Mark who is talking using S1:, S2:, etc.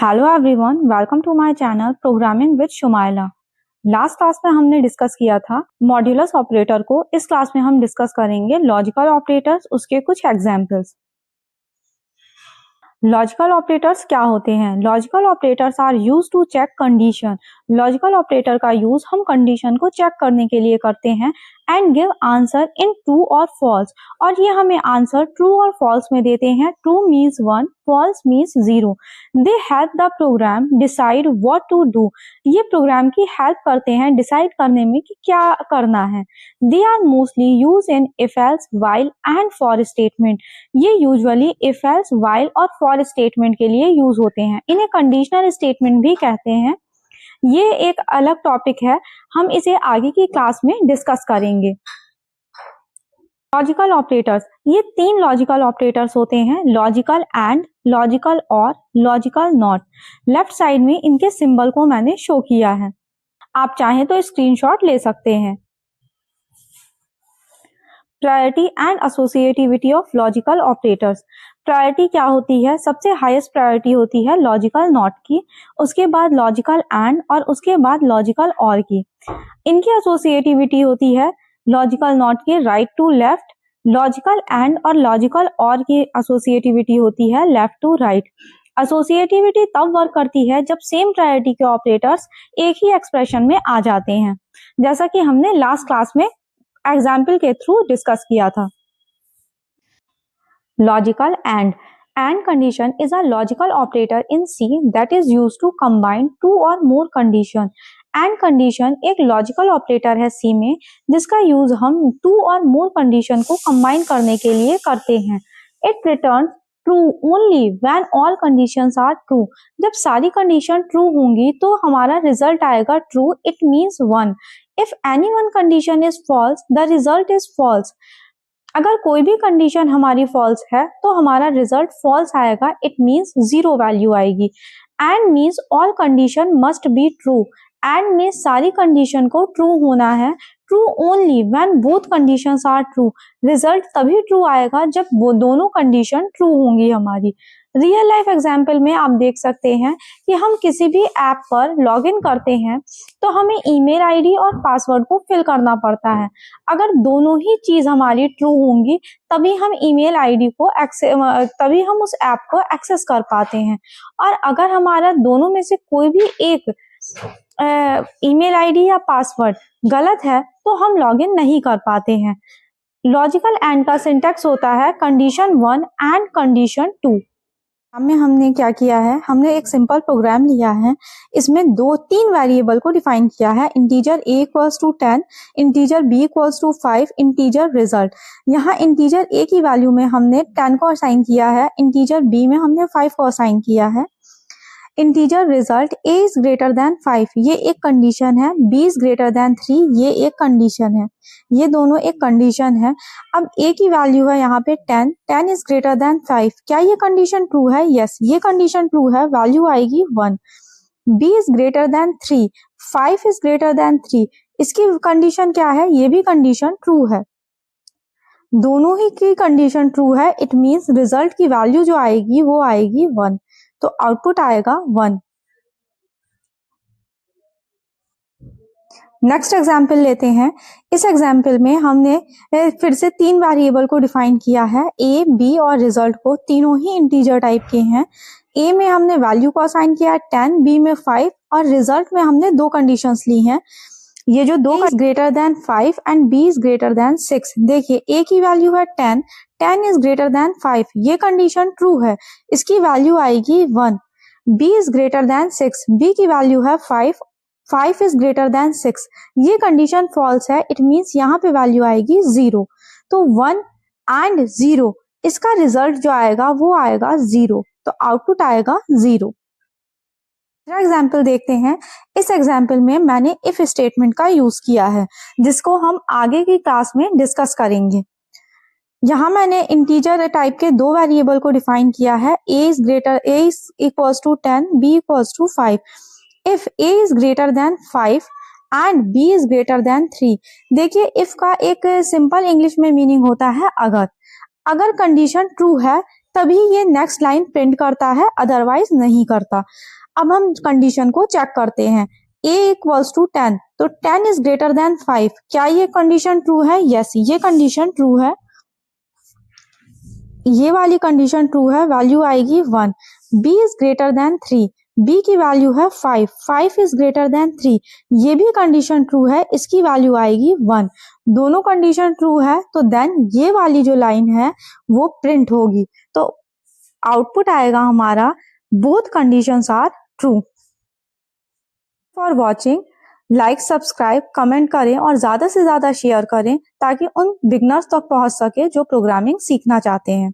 S1: Hello everyone, welcome to my channel programming with Shumaila. Last class में हमने discuss किया था मॉड्यूलस ऑपरेटर को। इस क्लास में हम डिस्कस करेंगे लॉजिकल ऑपरेटर्स, उसके कुछ एग्जांपल्स। लॉजिकल ऑपरेटर्स क्या होते हैं? Logical operators are used to check condition. Logical operator का यूज हम कंडीशन को चेक करने के लिए करते हैं and give answer in true और फॉल्स। और ये हमें आंसर ट्रू और फॉल्स में देते हैं। True means 1, false means 0। They help the program decide what to do. ये प्रोग्राम की हेल्प करते हैं डिसाइड करने में कि क्या करना है। They are mostly use in if else, while and for statement. ये यूजुअली इफ एल्स, व्हाइल और फॉर स्टेटमेंट के लिए यूज होते हैं। इन्हें कंडीशनल स्टेटमेंट भी कहते हैं। ये एक अलग टॉपिक है, हम इसे आगे की क्लास में डिस्कस करेंगे। लॉजिकल ऑपरेटर्स, ये 3 लॉजिकल ऑपरेटर्स होते हैं, लॉजिकल एंड, लॉजिकल और, लॉजिकल नॉट। लेफ्ट साइड में इनके सिंबल को मैंने शो किया है, आप चाहें तो स्क्रीनशॉट ले सकते हैं। Priority and associativity of logical operators. Priority क्या होती है? सबसे हाईएस्ट प्रायोरिटी होती है लॉजिकल नॉट की, उसके बाद लॉजिकल एंड और उसके बाद लॉजिकल और की। इनकी एसोसिएटिविटी होती है लॉजिकल नॉट की right to left, logical and और लॉजिकल और की एसोसिएटिविटी होती है लेफ्ट टू राइट। एसोसिएटिविटी तब वर्क करती है जब सेम प्रायोरिटी के ऑपरेटर्स एक ही एक्सप्रेशन में आ जाते हैं, जैसा कि हमने लास्ट क्लास में एग्जाम्पल के थ्रू डिस्कस किया था। Logical and condition is a logical operator in C that is used to combine 2 or more condition। and condition एक लॉजिकल ऑपरेटर है C में, जिसका यूज हम 2 और more कंडीशन को कंबाइन करने के लिए करते हैं। It returns true only when all conditions are true। जब सारी कंडीशन ट्रू होंगी तो हमारा रिजल्ट आएगा true, it means 1। If any one condition is false, the result is false। अगर कोई भी कंडीशन हमारी फॉल्स है तो हमारा रिजल्ट फॉल्स आएगा, इट मीन्स 0 वैल्यू आएगी। And means all condition must be true. And में सारी कंडीशन को ट्रू होना है। True only when both conditions are true. Result तभी ट्रू आएगा जब वो दोनों कंडीशन ट्रू होंगी हमारी। रियल लाइफ एग्जाम्पल में आप देख सकते हैं कि हम किसी भी ऐप पर लॉग इन करते हैं तो हमें ईमेल आईडी और पासवर्ड को फिल करना पड़ता है। अगर दोनों ही चीज हमारी ट्रू होंगी तभी हम ईमेल आईडी को तभी हम उस ऐप को एक्सेस कर पाते हैं। और अगर हमारा दोनों में से कोई भी एक ईमेल आईडी या पासवर्ड गलत है तो हम लॉग इन नहीं कर पाते हैं। लॉजिकल एंड का सिंटैक्स होता है कंडीशन 1 एंड कंडीशन 2। में हमने क्या किया है, हमने एक सिंपल प्रोग्राम लिया है, इसमें 2-3 वेरिएबल को डिफाइन किया है। Integer a equals to 10, integer b equals to 5, integer result. यहाँ इंटीजर a की वैल्यू में हमने 10 को असाइन किया है, इंटीजर b में हमने 5 को असाइन किया है। Integer result a is greater than 5, ये एक कंडीशन है। b इज ग्रेटर देन 3, ये एक कंडीशन है। ये दोनों एक कंडीशन है। अब a की वैल्यू है यहाँ पे 10 इज ग्रेटर देन 5। क्या ये कंडीशन ट्रू है? यस, ये कंडीशन ट्रू है, वैल्यू आएगी 1। b is greater than 3, 5 is greater than 3, इसकी कंडीशन क्या है? ये भी कंडीशन ट्रू है। दोनों ही की कंडीशन ट्रू है, इट मीन्स रिजल्ट की वैल्यू जो आएगी वो आएगी 1, तो आउटपुट आएगा 1। नेक्स्ट एग्जाम्पल लेते हैं। इस एग्जाम्पल में हमने फिर से 3 वेरिएबल को डिफाइन किया है, a, b और रिजल्ट को। तीनों ही इंटीजर टाइप के हैं। a में हमने वैल्यू को असाइन किया 10, b में 5 और रिजल्ट में हमने 2 कंडीशंस ली हैं। ये जो 2 is greater than 5 and b is greater then 6। देखिए a की वैल्यू है 10 इज ग्रेटर देन 5, ये कंडीशन ट्रू है, इसकी वैल्यू आएगी 1। b is greater then 6, b की वैल्यू है 5 इज ग्रेटर देन 6, ये कंडीशन फॉल्स है, इट मीन्स यहाँ पे वैल्यू आएगी 0। तो 1 एंड 0, इसका रिजल्ट जो आएगा वो आएगा 0, तो आउटपुट आएगा 0। एग्जाम्पल देखते हैं। इस एग्जाम्पल में मैंने इफ स्टेटमेंट का यूज किया है, जिसको हम आगे की क्लास में डिस्कस करेंगे। यहाँ मैंने इंटीजर टाइप के 2 वेरिएबल को डिफाइन किया है, a is equals to 10, b equals to 5। If a is greater than 5 and b is greater than 3। देखिए इफ का एक सिंपल इंग्लिश में मीनिंग होता है अगर कंडीशन ट्रू है तभी ये नेक्स्ट लाइन प्रिंट करता है, अदरवाइज नहीं करता। अब हम कंडीशन को चेक करते हैं। a इक्वल्स टू 10, तो 10 इज ग्रेटर देन 5। क्या ये कंडीशन ट्रू है? यस, ये कंडीशन ट्रू है। ये वाली कंडीशन ट्रू है, वैल्यू आएगी 1। b is greater than 3, b की वैल्यू है 5, 5 इज ग्रेटर देन 3, ये भी कंडीशन ट्रू है, इसकी वैल्यू आएगी 1। दोनों कंडीशन ट्रू है, तो देन ये वाली जो लाइन है वो प्रिंट होगी। तो आउटपुट आएगा हमारा both conditions are true. For watching, like, subscribe, comment करें और ज़्यादा से ज़्यादा शेयर करें ताकि उन बिगनर्स तक पहुंच सके जो प्रोग्रामिंग सीखना चाहते हैं।